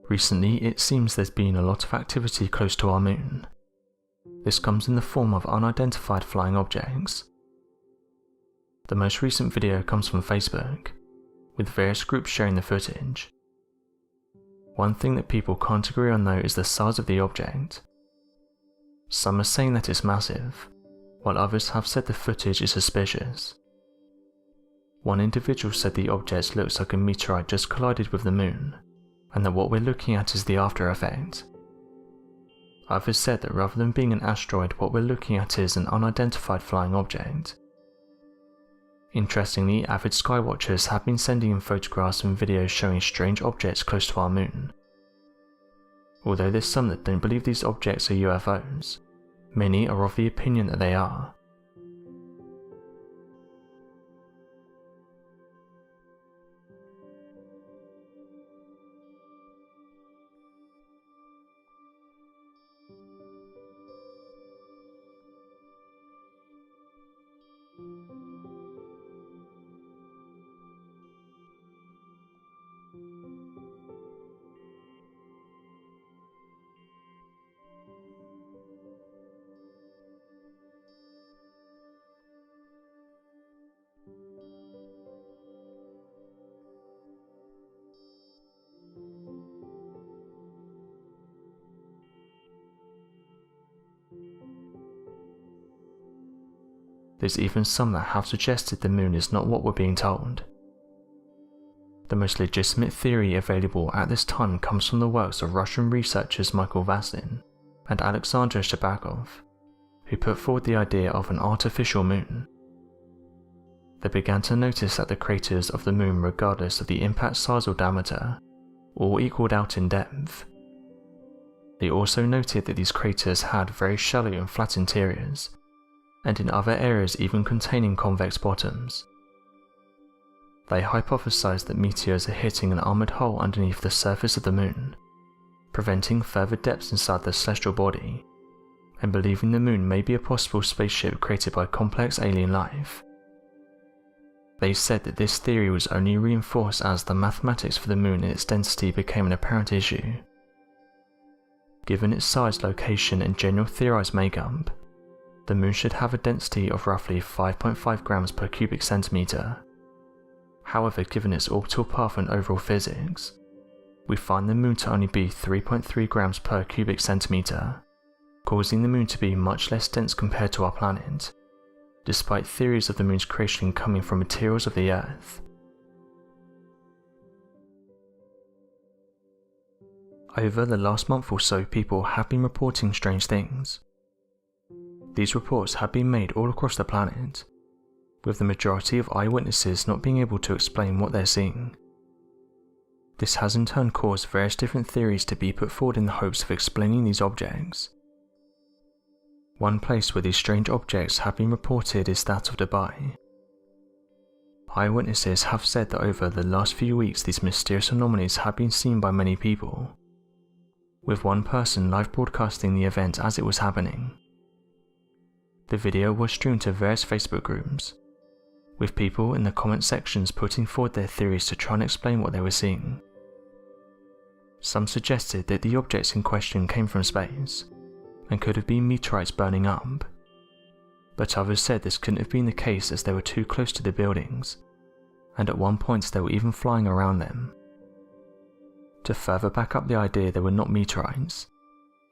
Recently, it seems there's been a lot of activity close to our moon. This comes in the form of unidentified flying objects. The most recent video comes from Facebook, with various groups sharing the footage. One thing that people can't agree on though is the size of the object. Some are saying that it's massive, while others have said the footage is suspicious. One individual said the object looks like a meteorite just collided with the moon, and that what we're looking at is the after effect. Others said that rather than being an asteroid, what we're looking at is an unidentified flying object. Interestingly, avid skywatchers have been sending in photographs and videos showing strange objects close to our moon. Although there's some that don't believe these objects are UFOs, many are of the opinion that they are. There's even some that have suggested the moon is not what we're being told. The most legitimate theory available at this time comes from the works of Russian researchers Michael Vaslin and Alexander Shabakov, who put forward the idea of an artificial moon. They began to notice that the craters of the moon, regardless of the impact size or diameter, all equaled out in depth. They also noted that these craters had very shallow and flat interiors, and in other areas even containing convex bottoms. They hypothesized that meteors are hitting an armored hole underneath the surface of the moon, preventing further depths inside the celestial body, and believing the moon may be a possible spaceship created by complex alien life. They said that this theory was only reinforced as the mathematics for the moon and its density became an apparent issue. Given its size, location, and general theorized makeup, the moon should have a density of roughly 5.5 grams per cubic centimeter. However, given its orbital path and overall physics, we find the moon to only be 3.3 grams per cubic centimeter, causing the moon to be much less dense compared to our planet, despite theories of the moon's creation coming from materials of the Earth. Over the last month or so, people have been reporting strange things. These reports have been made all across the planet, with the majority of eyewitnesses not being able to explain what they're seeing. This has in turn caused various different theories to be put forward in the hopes of explaining these objects. One place where these strange objects have been reported is that of Dubai. Eyewitnesses have said that over the last few weeks these mysterious anomalies have been seen by many people, with one person live broadcasting the event as it was happening. The video was streamed to various Facebook groups, with people in the comment sections putting forward their theories to try and explain what they were seeing. Some suggested that the objects in question came from space, and could have been meteorites burning up, but others said this couldn't have been the case as they were too close to the buildings, and at one point they were even flying around them. To further back up the idea they were not meteorites,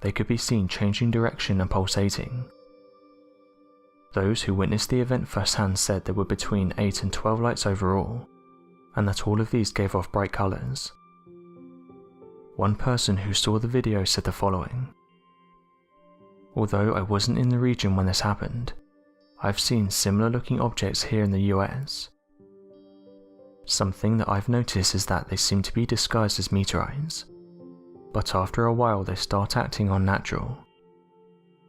they could be seen changing direction and pulsating. Those who witnessed the event firsthand said there were between 8 and 12 lights overall, and that all of these gave off bright colours. One person who saw the video said the following: "Although I wasn't in the region when this happened, I've seen similar looking objects here in the US. Something that I've noticed is that they seem to be disguised as meteorites, but after a while they start acting unnatural.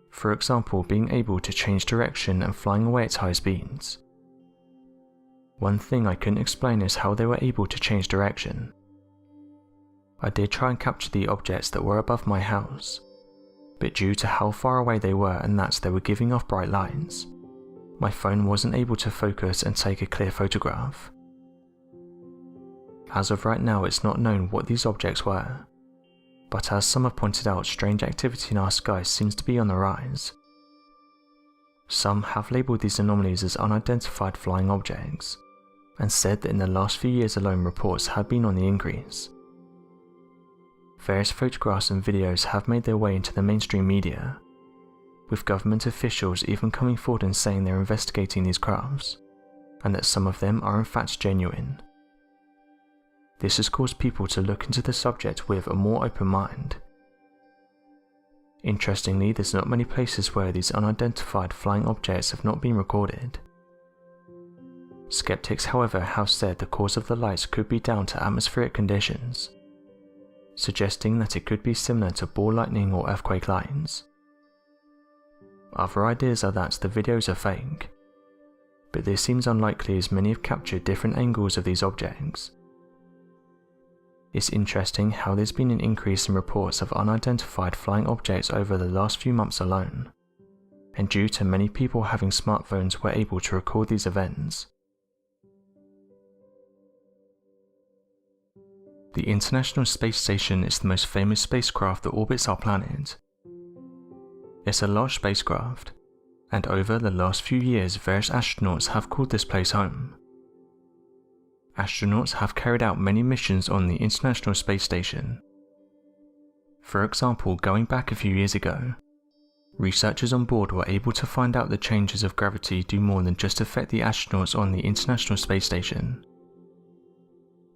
For example, being able to change direction and flying away at high speeds. One thing I couldn't explain is how they were able to change direction. I did try and capture the objects that were above my house, but due to how far away they were and that they were giving off bright lights, my phone wasn't able to focus and take a clear photograph. As of right now, it's not known what these objects were, but as some have pointed out, strange activity in our sky seems to be on the rise. Some have labelled these anomalies as unidentified flying objects, and said that in the last few years alone reports have been on the increase. Various photographs and videos have made their way into the mainstream media, with government officials even coming forward and saying they're investigating these crafts, and that some of them are in fact genuine. This has caused people to look into the subject with a more open mind. Interestingly, there's not many places where these unidentified flying objects have not been recorded. Skeptics, however, have said the cause of the lights could be down to atmospheric conditions, suggesting that it could be similar to ball lightning or earthquake lights. Other ideas are that the videos are fake, but this seems unlikely as many have captured different angles of these objects. It's interesting how there's been an increase in reports of unidentified flying objects over the last few months alone, and due to many people having smartphones we're able to record these events. The International Space Station is the most famous spacecraft that orbits our planet. It's a large spacecraft, and over the last few years various astronauts have called this place home. Astronauts have carried out many missions on the International Space Station. For example, going back a few years ago, researchers on board were able to find out the changes of gravity do more than just affect the astronauts on the International Space Station.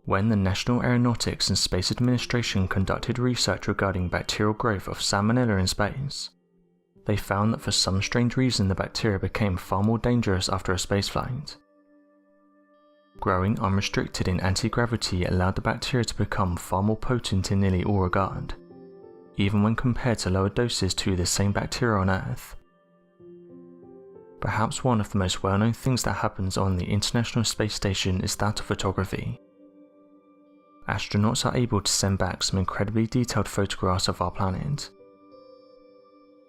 When the National Aeronautics and Space Administration conducted research regarding bacterial growth of salmonella in space, they found that for some strange reason the bacteria became far more dangerous after a spaceflight. Growing unrestricted in anti-gravity allowed the bacteria to become far more potent in nearly all regard, even when compared to lower doses to the same bacteria on Earth. Perhaps one of the most well-known things that happens on the International Space Station is that of photography. Astronauts are able to send back some incredibly detailed photographs of our planet.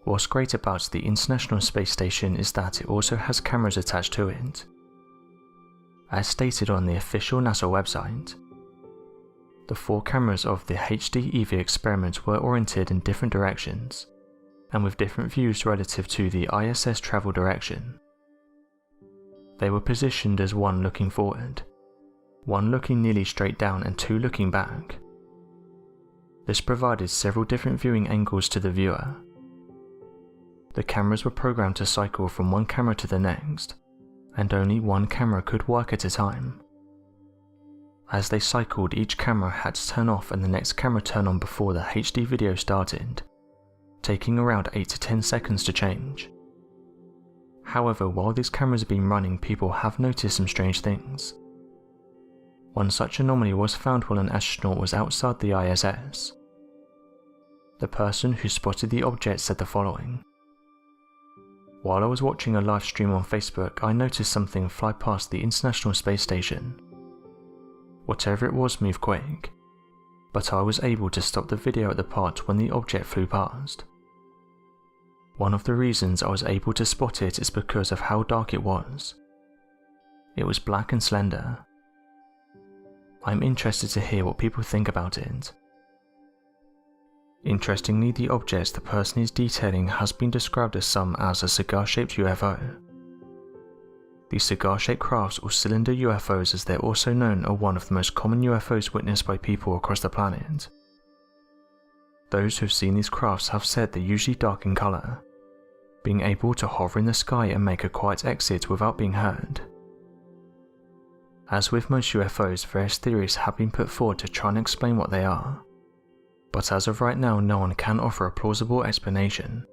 What's great about the International Space Station is that it also has cameras attached to it. As stated on the official NASA website, the 4 cameras of the HD-EV experiment were oriented in different directions, and with different views relative to the ISS travel direction. They were positioned as 1 looking forward, 1 looking nearly straight down and 2 looking back. This provided several different viewing angles to the viewer. The cameras were programmed to cycle from one camera to the next, and only one camera could work at a time. As they cycled, each camera had to turn off and the next camera turn on before the HD video started, taking around 8 to 10 seconds to change. However, while these cameras have been running, people have noticed some strange things. One such anomaly was found while an astronaut was outside the ISS. The person who spotted the object said the following: "While I was watching a live stream on Facebook, I noticed something fly past the International Space Station. Whatever it was moved quick, but I was able to stop the video at the part when the object flew past. One of the reasons I was able to spot it is because of how dark it was. It was black and slender. I'm interested to hear what people think about it." Interestingly, the object the person is detailing has been described as a cigar-shaped UFO. These cigar-shaped crafts, or cylinder UFOs as they're also known, are one of the most common UFOs witnessed by people across the planet. Those who've seen these crafts have said they're usually dark in colour, being able to hover in the sky and make a quiet exit without being heard. As with most UFOs, various theories have been put forward to try and explain what they are, but as of right now no one can offer a plausible explanation.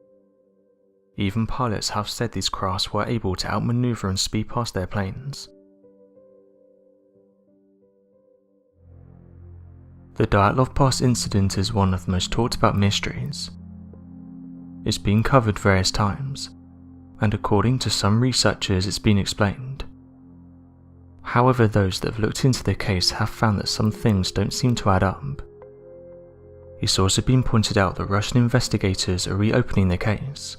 Even pilots have said these crafts were able to outmaneuver and speed past their planes. The Dyatlov Pass incident is one of the most talked about mysteries. It's been covered various times, and according to some researchers it's been explained. However, those that have looked into the case have found that some things don't seem to add up. It's also been pointed out that Russian investigators are reopening the case.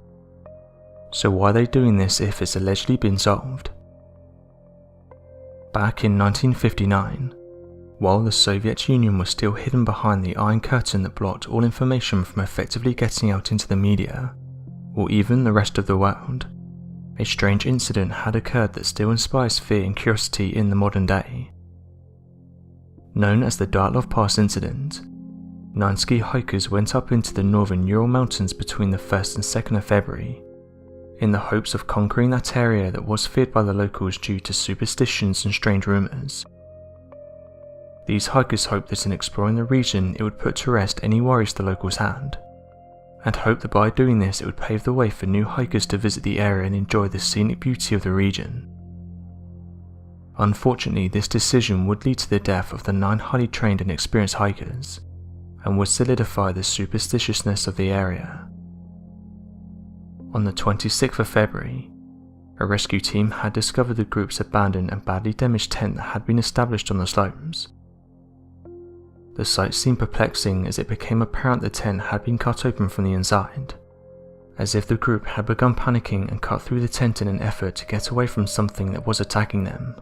So why are they doing this if it's allegedly been solved? Back in 1959, While the Soviet Union was still hidden behind the Iron Curtain that blocked all information from effectively getting out into the media, or even the rest of the world, a strange incident had occurred that still inspires fear and curiosity in the modern day. Known as the Dyatlov Pass incident, 9 ski hikers went up into the northern Ural Mountains between the 1st and 2nd of February, in the hopes of conquering that area that was feared by the locals due to superstitions and strange rumours. These hikers hoped that in exploring the region it would put to rest any worries the locals had, and hoped that by doing this it would pave the way for new hikers to visit the area and enjoy the scenic beauty of the region. Unfortunately, this decision would lead to the death of the 9 highly trained and experienced hikers, and would solidify the superstitiousness of the area. On the 26th of February, a rescue team had discovered the group's abandoned and badly damaged tent that had been established on the slopes. The sight seemed perplexing as it became apparent the tent had been cut open from the inside, as if the group had begun panicking and cut through the tent in an effort to get away from something that was attacking them.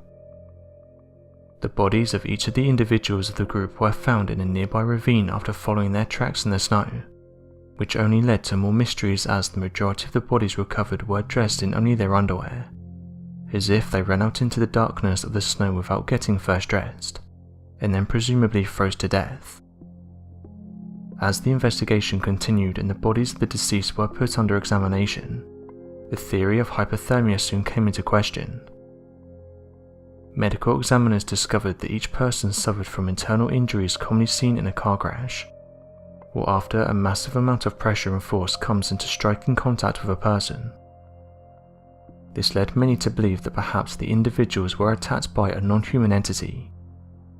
The bodies of each of the individuals of the group were found in a nearby ravine after following their tracks in the snow, which only led to more mysteries as the majority of the bodies recovered were dressed in only their underwear, as if they ran out into the darkness of the snow without getting first dressed, and then presumably froze to death. As the investigation continued and the bodies of the deceased were put under examination, the theory of hypothermia soon came into question. Medical examiners discovered that each person suffered from internal injuries commonly seen in a car crash, or after a massive amount of pressure and force comes into striking contact with a person. This led many to believe that perhaps the individuals were attacked by a non-human entity,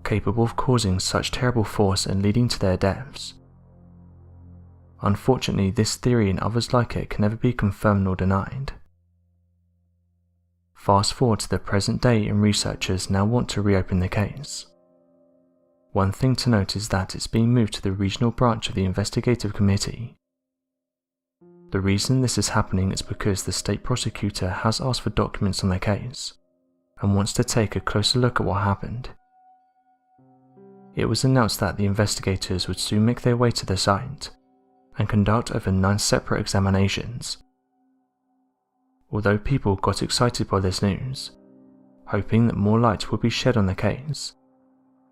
capable of causing such terrible force and leading to their deaths. Unfortunately, this theory and others like it can never be confirmed nor denied. Fast forward to the present day and researchers now want to reopen the case. One thing to note is that it's being moved to the regional branch of the investigative committee. The reason this is happening is because the state prosecutor has asked for documents on the case, and wants to take a closer look at what happened. It was announced that the investigators would soon make their way to the site, and conduct over 9 separate examinations. Although people got excited by this news, hoping that more light would be shed on the case,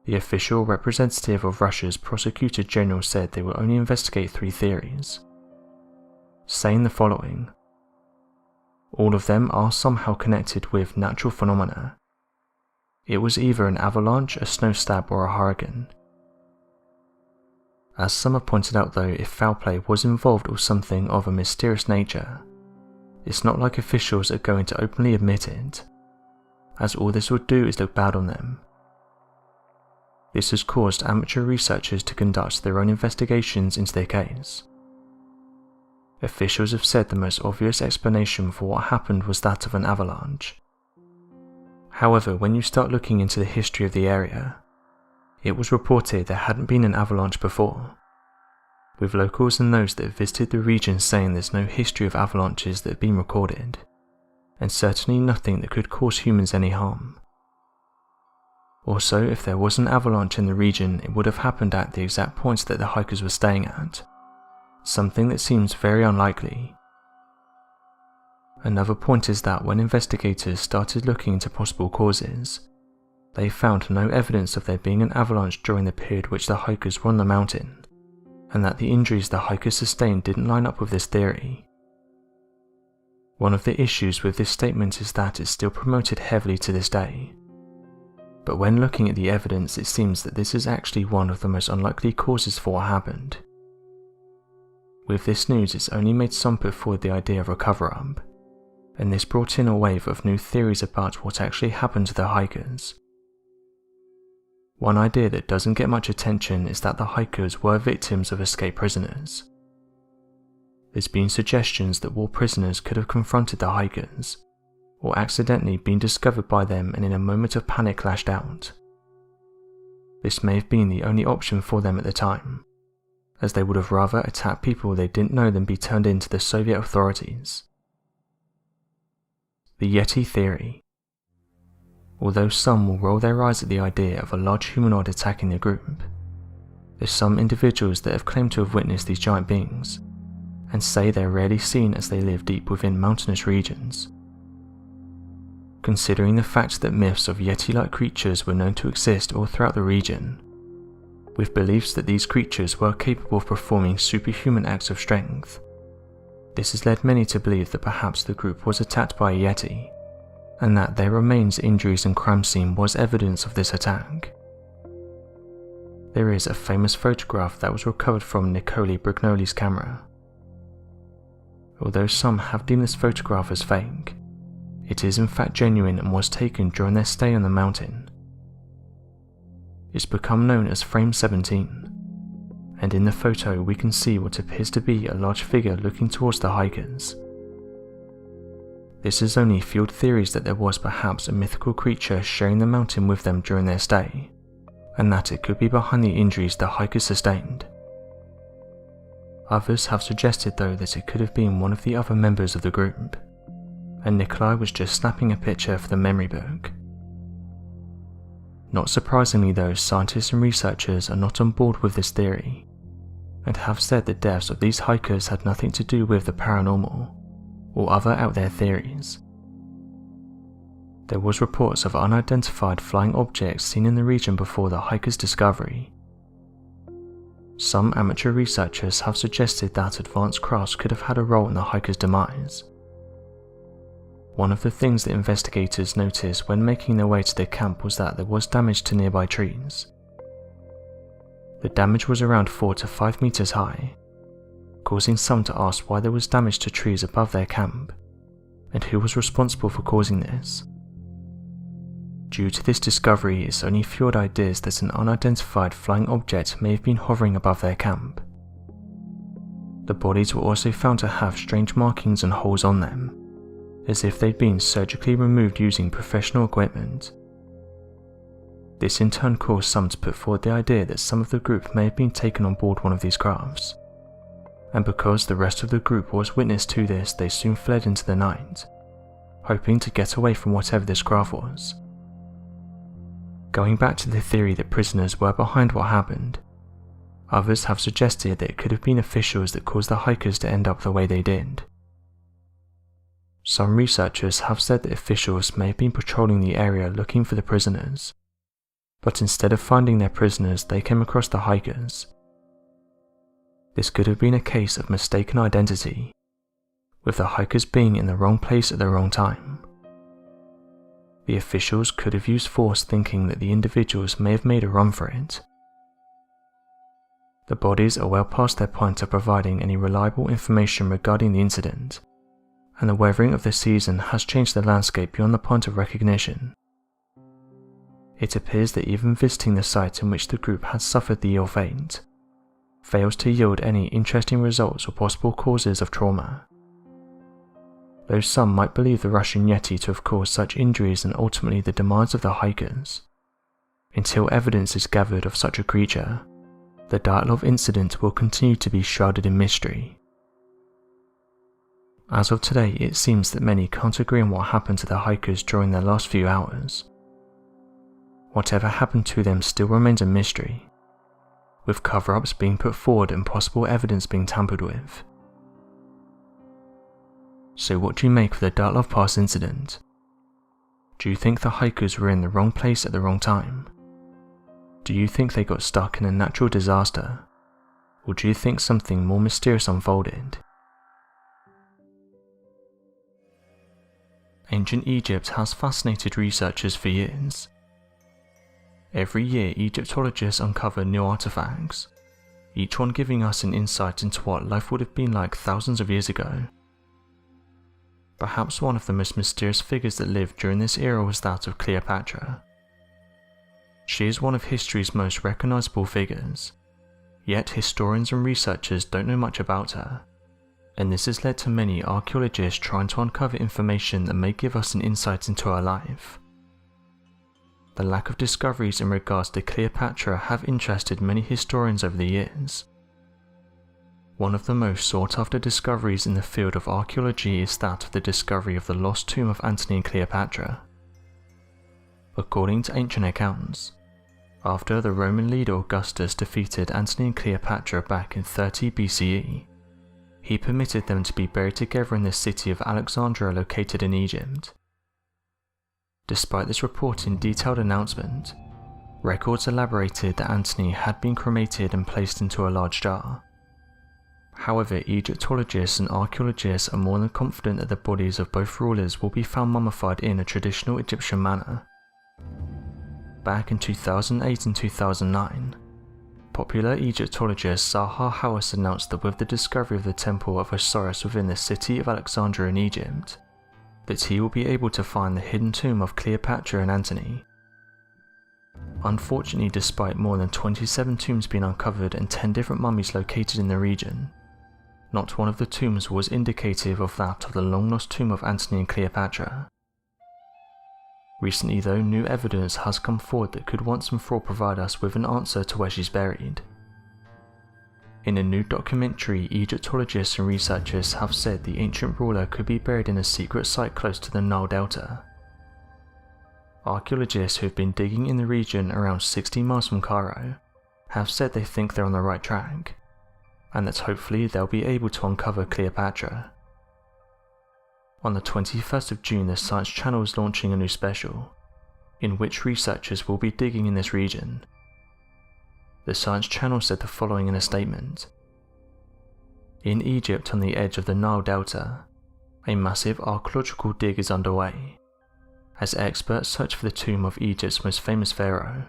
the official representative of Russia's Prosecutor General said they will only investigate 3 theories, saying the following: all of them are somehow connected with natural phenomena. It was either an avalanche, a snow stab, or a hurricane. As some have pointed out though, if foul play was involved or something of a mysterious nature, it's not like officials are going to openly admit it, as all this would do is look bad on them. This has caused amateur researchers to conduct their own investigations into their case. Officials have said the most obvious explanation for what happened was that of an avalanche. However, when you start looking into the history of the area, it was reported there hadn't been an avalanche before, with locals and those that visited the region saying there's no history of avalanches that have been recorded, and certainly nothing that could cause humans any harm. Also, if there was an avalanche in the region, it would have happened at the exact points that the hikers were staying at, something that seems very unlikely. Another point is that when investigators started looking into possible causes, they found no evidence of there being an avalanche during the period which the hikers were on the mountain, and that the injuries the hikers sustained didn't line up with this theory. One of the issues with this statement is that it's still promoted heavily to this day, but when looking at the evidence it seems that this is actually one of the most unlikely causes for what happened. With this news it's only made some put forward the idea of a cover-up, and this brought in a wave of new theories about what actually happened to the hikers. One idea that doesn't get much attention is that the hikers were victims of escaped prisoners. There's been suggestions that war prisoners could have confronted the hikers, or accidentally been discovered by them and in a moment of panic lashed out. This may have been the only option for them at the time, as they would have rather attacked people they didn't know than be turned in to the Soviet authorities. The Yeti Theory. Although some will roll their eyes at the idea of a large humanoid attacking the group, there's some individuals that have claimed to have witnessed these giant beings, and say they're rarely seen as they live deep within mountainous regions. Considering the fact that myths of Yeti-like creatures were known to exist all throughout the region, with beliefs that these creatures were capable of performing superhuman acts of strength, this has led many to believe that perhaps the group was attacked by a Yeti, and that their remains, injuries and crime scene was evidence of this attack. There is a famous photograph that was recovered from Nicole Brignoli's camera. Although some have deemed this photograph as fake, it is in fact genuine and was taken during their stay on the mountain. It's become known as Frame 17, and in the photo we can see what appears to be a large figure looking towards the hikers. This has only fueled theories that there was perhaps a mythical creature sharing the mountain with them during their stay, and that it could be behind the injuries the hikers sustained. Others have suggested though that it could have been one of the other members of the group, and Nikolai was just snapping a picture for the memory book. Not surprisingly though, scientists and researchers are not on board with this theory, and have said the deaths of these hikers had nothing to do with the paranormal, or other out there theories. There was reports of unidentified flying objects seen in the region before the hikers' discovery. Some amateur researchers have suggested that advanced crafts could have had a role in the hikers' demise. One of the things that investigators noticed when making their way to the camp was that there was damage to nearby trees. The damage was around 4 to 5 meters high, causing some to ask why there was damage to trees above their camp, and who was responsible for causing this. Due to this discovery, it's only fueled ideas that an unidentified flying object may have been hovering above their camp. The bodies were also found to have strange markings and holes on them, as if they'd been surgically removed using professional equipment. This in turn caused some to put forward the idea that some of the group may have been taken on board one of these crafts, and because the rest of the group was witness to this, they soon fled into the night, hoping to get away from whatever this craft was. Going back to the theory that prisoners were behind what happened, others have suggested that it could have been officials that caused the hikers to end up the way they did. Some researchers have said that officials may have been patrolling the area looking for the prisoners, but instead of finding their prisoners, they came across the hikers. This could have been a case of mistaken identity, with the hikers being in the wrong place at the wrong time. The officials could have used force, thinking that the individuals may have made a run for it. The bodies are well past their point of providing any reliable information regarding the incident, and the weathering of the season has changed the landscape beyond the point of recognition. It appears that even visiting the site in which the group had suffered the ill fate fails to yield any interesting results or possible causes of trauma. Though some might believe the Russian Yeti to have caused such injuries and ultimately the demise of the hikers, until evidence is gathered of such a creature, the Dyatlov incident will continue to be shrouded in mystery. As of today, it seems that many can't agree on what happened to the hikers during their last few hours. Whatever happened to them still remains a mystery, with cover-ups being put forward and possible evidence being tampered with. So what do you make of the Dyatlov Pass incident? Do you think the hikers were in the wrong place at the wrong time? Do you think they got stuck in a natural disaster? Or do you think something more mysterious unfolded? Ancient Egypt has fascinated researchers for years. Every year, Egyptologists uncover new artifacts, each one giving us an insight into what life would have been like thousands of years ago. Perhaps one of the most mysterious figures that lived during this era was that of Cleopatra. She is one of history's most recognizable figures, yet historians and researchers don't know much about her, and this has led to many archaeologists trying to uncover information that may give us an insight into her life. The lack of discoveries in regards to Cleopatra have interested many historians over the years. One of the most sought-after discoveries in the field of archaeology is that of the discovery of the lost tomb of Antony and Cleopatra. According to ancient accounts, after the Roman leader Augustus defeated Antony and Cleopatra back in 30 BCE, he permitted them to be buried together in the city of Alexandria located in Egypt. Despite this report in detailed announcement, records elaborated that Antony had been cremated and placed into a large jar. However, Egyptologists and archaeologists are more than confident that the bodies of both rulers will be found mummified in a traditional Egyptian manner. Back in 2008 and 2009, popular Egyptologist Zaha Hawass announced that with the discovery of the Temple of Osiris within the city of Alexandria in Egypt, that he will be able to find the hidden tomb of Cleopatra and Antony. Unfortunately, despite more than 27 tombs being uncovered and 10 different mummies located in the region, not one of the tombs was indicative of that of the long-lost tomb of Antony and Cleopatra. Recently though, new evidence has come forward that could once and for all provide us with an answer to where she's buried. In a new documentary, Egyptologists and researchers have said the ancient ruler could be buried in a secret site close to the Nile Delta. Archaeologists who have been digging in the region around 60 miles from Cairo have said they think they're on the right track, and that hopefully they'll be able to uncover Cleopatra. On the 21st of June, the Science Channel is launching a new special, in which researchers will be digging in this region. The Science Channel said the following in a statement. In Egypt on the edge of the Nile Delta, a massive archaeological dig is underway, as experts search for the tomb of Egypt's most famous pharaoh.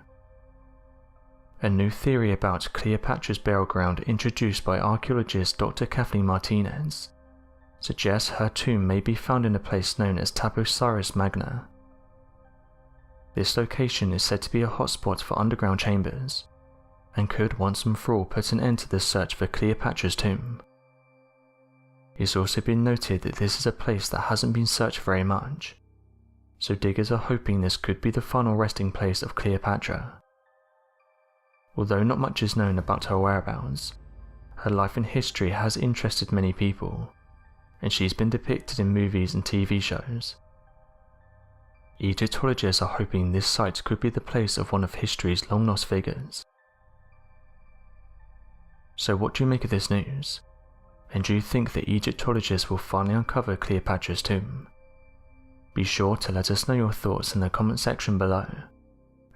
A new theory about Cleopatra's burial ground introduced by archaeologist Dr. Kathleen Martinez suggests her tomb may be found in a place known as Taposiris Magna. This location is said to be a hotspot for underground chambers, and could once and for all put an end to the search for Cleopatra's tomb. It's also been noted that this is a place that hasn't been searched very much, so diggers are hoping this could be the final resting place of Cleopatra. Although not much is known about her whereabouts, her life and history has interested many people, and she's been depicted in movies and TV shows. Egyptologists are hoping this site could be the place of one of history's long-lost figures. So what do you make of this news? And do you think that Egyptologists will finally uncover Cleopatra's tomb? Be sure to let us know your thoughts in the comment section below,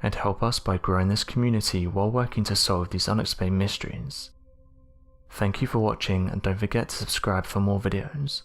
and help us by growing this community while working to solve these unexplained mysteries. Thank you for watching, and don't forget to subscribe for more videos.